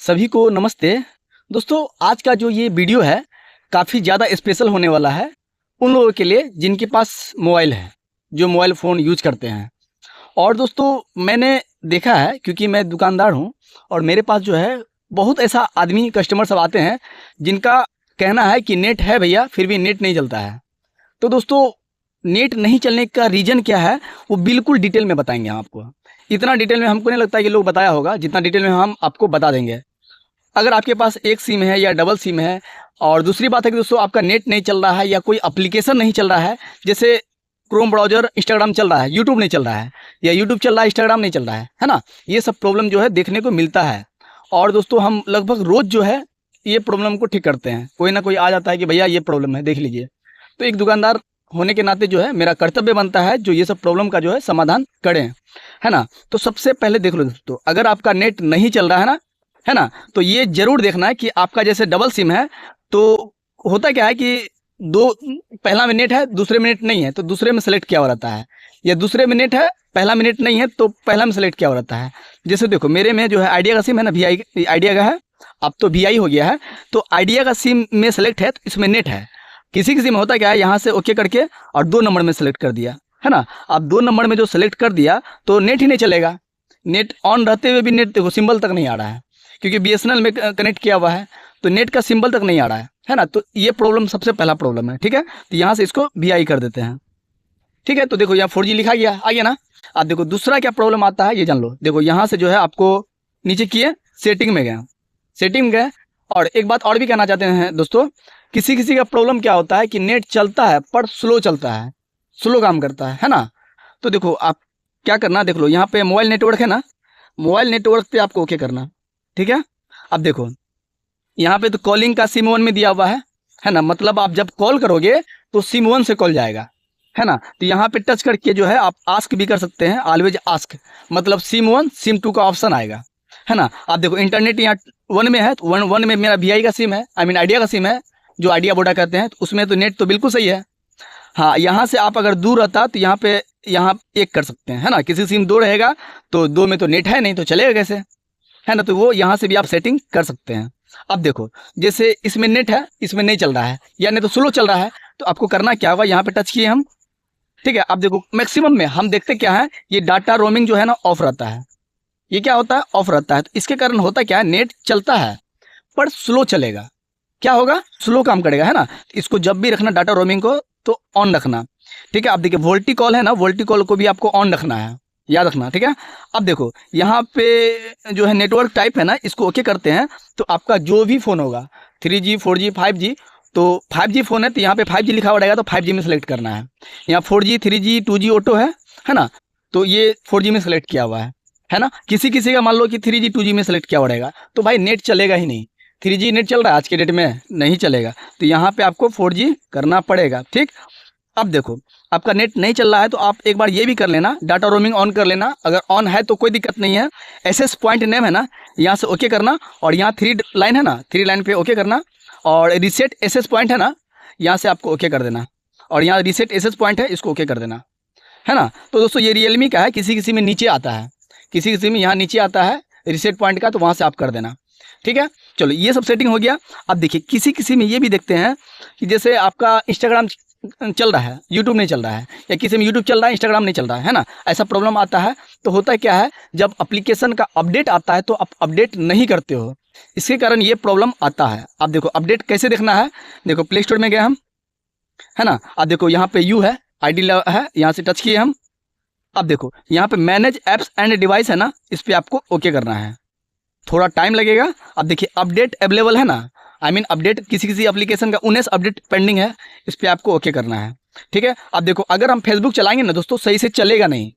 सभी को नमस्ते। दोस्तों, आज का जो ये वीडियो है काफ़ी ज़्यादा स्पेशल होने वाला है उन लोगों के लिए जिनके पास मोबाइल है, जो मोबाइल फ़ोन यूज करते हैं। और दोस्तों, मैंने देखा है क्योंकि मैं दुकानदार हूँ और मेरे पास जो है बहुत ऐसा आदमी कस्टमर सब आते हैं जिनका कहना है कि नेट है भैया, फिर भी नेट नहीं चलता है। तो दोस्तों, नेट नहीं चलने का रीज़न क्या है वो बिल्कुल डिटेल में बताएंगे हम आपको। इतना डिटेल में हमको नहीं लगता कि लोग बताया होगा जितना डिटेल में हम आपको बता देंगे। अगर आपके पास एक सिम है या डबल सिम है, और दूसरी बात है कि दोस्तों आपका नेट नहीं चल रहा है या कोई एप्लीकेशन नहीं चल रहा है, जैसे क्रोम ब्राउज़र, इंस्टाग्राम चल रहा है, यूट्यूब नहीं चल रहा है, या यूट्यूब चल रहा है इंस्टाग्राम नहीं चल रहा है ना। ये सब प्रॉब्लम जो है देखने को मिलता है। और दोस्तों, हम लगभग रोज़ जो है ये प्रॉब्लम को ठीक करते हैं। कोई ना कोई आ जाता है कि भैया ये प्रॉब्लम है, देख लीजिए। तो एक दुकानदार होने के नाते जो है मेरा कर्तव्य बनता है जो ये सब प्रॉब्लम का जो है समाधान करें, है ना। तो सबसे पहले देख लो दोस्तों, अगर आपका नेट नहीं चल रहा है ना, तो ये जरूर देखना है कि आपका जैसे डबल सिम है तो होता क्या है कि दो, पहला में नेट है दूसरे में नेट नहीं है तो दूसरे में सेलेक्ट किया हुआ रहता है, या दूसरे में नेट है पहला में नेट नहीं है तो पहला में सेलेक्ट किया हुआ रहता है। जैसे देखो, मेरे में जो है आइडिया का सिम है ना, आइडिया का है, अब तो VI हो गया है। तो आइडिया का सिम में सेलेक्ट है तो इसमें नेट है। किसी किसी में होता क्या है, यहाँ से ओके करके और 2 नंबर में सेलेक्ट कर दिया, है ना। अब 2 नंबर में जो सेलेक्ट कर दिया तो नेट ही नहीं चलेगा। नेट ऑन रहते हुए भी नेट देखो सिंबल तक नहीं आ रहा है, क्योंकि BSNL में कनेक्ट किया हुआ है तो नेट का सिंबल तक नहीं आ रहा है ना। तो ये प्रॉब्लम सबसे पहला प्रॉब्लम है, ठीक है। तो यहाँ से इसको VI कर देते हैं, ठीक है। तो देखो यहाँ 4G लिखा गया, आ गया ना। अब देखो दूसरा क्या प्रॉब्लम आता है ये जान लो। देखो यहाँ से जो है आपको नीचे किए सेटिंग में गए, सेटिंग में गए। और एक बात और भी कहना चाहते हैं दोस्तों, किसी किसी का प्रॉब्लम क्या होता है कि नेट चलता है पर स्लो चलता है, स्लो काम करता है ना। तो देखो आप क्या करना, देख लो यहाँ पे मोबाइल नेटवर्क है ना, मोबाइल नेटवर्क पे आपको ओके करना, ठीक है। अब देखो यहाँ पे तो कॉलिंग का सिम 1 में दिया हुआ है ना, मतलब आप जब कॉल करोगे तो सिम 1 से कॉल जाएगा, है ना। तो यहाँ पे टच करके जो है आप आस्क भी कर सकते हैं, ऑलवेज आस्क, मतलब सिम 1 सिम 2 का ऑप्शन आएगा, है ना। आप देखो इंटरनेट यहाँ 1 में है तो 1 में मेरा VI का सिम है, आई मीन आइडिया का सिम है, जो आइडिया वोडा कहते हैं, तो उसमें तो नेट तो बिल्कुल सही है। हाँ, यहाँ से आप अगर दूर रहता तो यहाँ पे यहाँ एक कर सकते हैं, है ना। किसी सिम 2 रहेगा तो 2 में तो नेट है नहीं तो चलेगा कैसे, है ना। तो वो यहाँ से भी आप सेटिंग कर सकते हैं। अब देखो जैसे इसमें नेट है, इसमें नहीं चल रहा है या नहीं तो स्लो चल रहा है, तो आपको करना क्या होगा, यहाँ पे टच किए हम, ठीक है। अब देखो मैक्सिमम में हम देखते क्या है, ये डाटा रोमिंग जो है ना ऑफ रहता है। ये क्या होता है, ऑफ रहता है। तो इसके कारण होता क्या है, नेट चलता है पर स्लो चलेगा। क्या होगा, स्लो काम करेगा, है ना। इसको जब भी रखना डाटा रोमिंग को तो ऑन रखना, ठीक है। अब देखिए वोल्टी कॉल है ना, वोल्टी कॉल को भी आपको ऑन रखना है, याद रखना, ठीक है। अब देखो यहाँ पे जो है नेटवर्क टाइप है ना, इसको ओके करते हैं तो आपका जो भी फ़ोन होगा 3G 4G 5G, तो 5G फ़ोन है तो यहाँ पे 5G लिखा हुआ रहेगा तो 5G में सेलेक्ट करना है। यहाँ 4G 3G 2G ऑटो है ना, तो ये 4G में सेलेक्ट किया हुआ है ना। किसी किसी का मान लो कि 3G 2G में सेलेक्ट किया हुआ रहेगा तो भाई नेट चलेगा ही नहीं। 3G नेट चल रहा है आज के डेट में, नहीं चलेगा, तो यहाँ पे आपको 4G करना पड़ेगा, ठीक। अब देखो आपका नेट नहीं चल रहा है तो आप एक बार ये भी कर लेना, डाटा रोमिंग ऑन कर लेना। अगर ऑन है तो कोई दिक्कत नहीं है, SS पॉइंट नेम है ना, यहाँ से ओके करना, और यहाँ 3 लाइन है ना, 3 लाइन पे ओके करना, और रिसेट SS पॉइंट है ना, यहाँ से आपको ओके कर देना, और यहाँ रिसेट SS पॉइंट है, इसको ओके कर देना, है ना। तो दोस्तों ये रियलमी का है, किसी किसी में नीचे आता है, किसी किसी में यहाँ नीचे आता है रिसेट पॉइंट का, तो वहाँ से आप कर देना, ठीक है। चलो ये सब सेटिंग हो गया। अब देखिए किसी किसी में ये भी देखते हैं कि जैसे आपका इंस्टाग्राम चल रहा है, यूट्यूब नहीं चल रहा है, या किसी में यूट्यूब चल रहा है इंस्टाग्राम नहीं चल रहा है ना, ऐसा प्रॉब्लम आता है। तो होता क्या है, जब एप्लीकेशन का अपडेट आता है तो आप अपडेट नहीं करते हो, इसके कारण ये प्रॉब्लम आता है। अब देखो अपडेट कैसे देखना है, देखो प्ले स्टोर में गए हम, है ना। अब देखो यहाँ पे यू है, ID है, यहाँ से टच किए हम। अब देखो यहाँ पे मैनेज ऐप्स एंड डिवाइस है ना, इस पर आपको ओके करना है, थोड़ा टाइम लगेगा। अब देखिए अपडेट अवेलेबल है ना, आई मीन अपडेट किसी किसी एप्लीकेशन का 19 अपडेट पेंडिंग है, इस पर आपको ओके करना है, ठीक है। अब देखो अगर हम फेसबुक चलाएंगे ना दोस्तों, सही से चलेगा नहीं,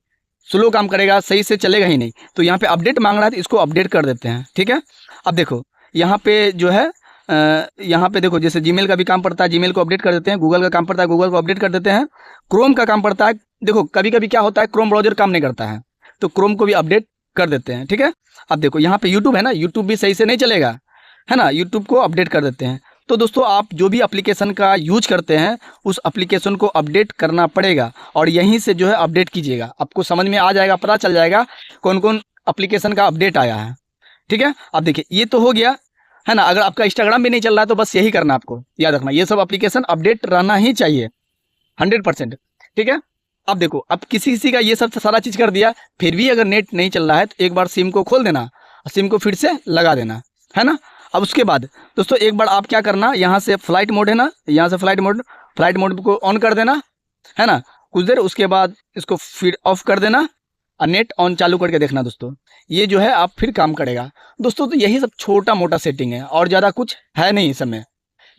स्लो काम करेगा, सही से चलेगा ही नहीं। तो यहाँ पे अपडेट मांग रहा है तो इसको अपडेट कर देते हैं, ठीक है। अब देखो यहाँ पे जो है यहाँ पे देखो जैसे जीमेल का भी काम पड़ता है, जीमेल को अपडेट कर देते हैं, गूगल का काम पड़ता है, गूगल को अपडेट कर देते हैं, क्रोम का काम पड़ता है। देखो कभी कभी क्या होता है, क्रोम ब्राउजर काम नहीं करता है तो क्रोम को भी अपडेट कर देते हैं, ठीक है। अब देखो यहाँ पे यूट्यूब है ना, यूट्यूब भी सही से नहीं चलेगा, है ना, यूट्यूब को अपडेट कर देते हैं। तो दोस्तों आप जो भी एप्लीकेशन का यूज करते हैं उस एप्लीकेशन को अपडेट करना पड़ेगा, और यहीं से जो है अपडेट कीजिएगा, आपको समझ में आ जाएगा, पता चल जाएगा कौन कौन एप्लीकेशन का अपडेट आया है, ठीक है। अब देखिए ये तो हो गया है ना। अगर आपका इंस्टाग्राम भी नहीं चल रहा है तो बस यही करना, आपको याद रखना ये सब एप्लीकेशन अपडेट रहना ही चाहिए 100%। ठीक है। अब देखो, अब किसी किसी का ये सब सारा चीज़ कर दिया, फिर भी अगर नेट नहीं चल रहा है तो एक बार सिम को खोल देना, सिम को फिर से लगा देना, है ना। अब उसके बाद दोस्तों एक बार आप क्या करना, यहाँ से फ्लाइट मोड है ना, यहाँ से फ्लाइट मोड को ऑन कर देना, है ना। कुछ देर उसके बाद इसको फिर ऑफ कर देना और नेट ऑन चालू करके देखना दोस्तों, ये जो है आप फिर काम करेगा दोस्तों। तो यही सब छोटा मोटा सेटिंग है और ज़्यादा कुछ है नहीं इस समय।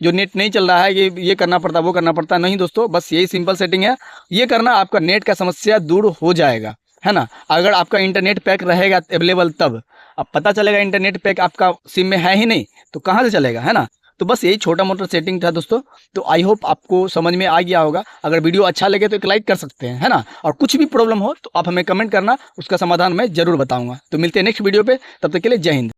जो नेट नहीं चल रहा है ये करना पड़ता, वो करना पड़ता नहीं दोस्तों, बस यही सिंपल सेटिंग है। ये करना आपका नेट का समस्या दूर हो जाएगा, है ना। अगर आपका इंटरनेट पैक रहेगा अवेलेबल तब, अब पता चलेगा इंटरनेट पैक आपका सिम में है ही नहीं तो कहाँ से चलेगा, है ना। तो बस यही छोटा मोटा सेटिंग था दोस्तों। तो आई होप आपको समझ में आ गया होगा। अगर वीडियो अच्छा लगे तो एक लाइक कर सकते हैं, है ना। और कुछ भी प्रॉब्लम हो तो आप हमें कमेंट करना, उसका समाधान मैं जरूर बताऊंगा। तो मिलते हैं नेक्स्ट वीडियो पे, तब तक के लिए जय हिंद।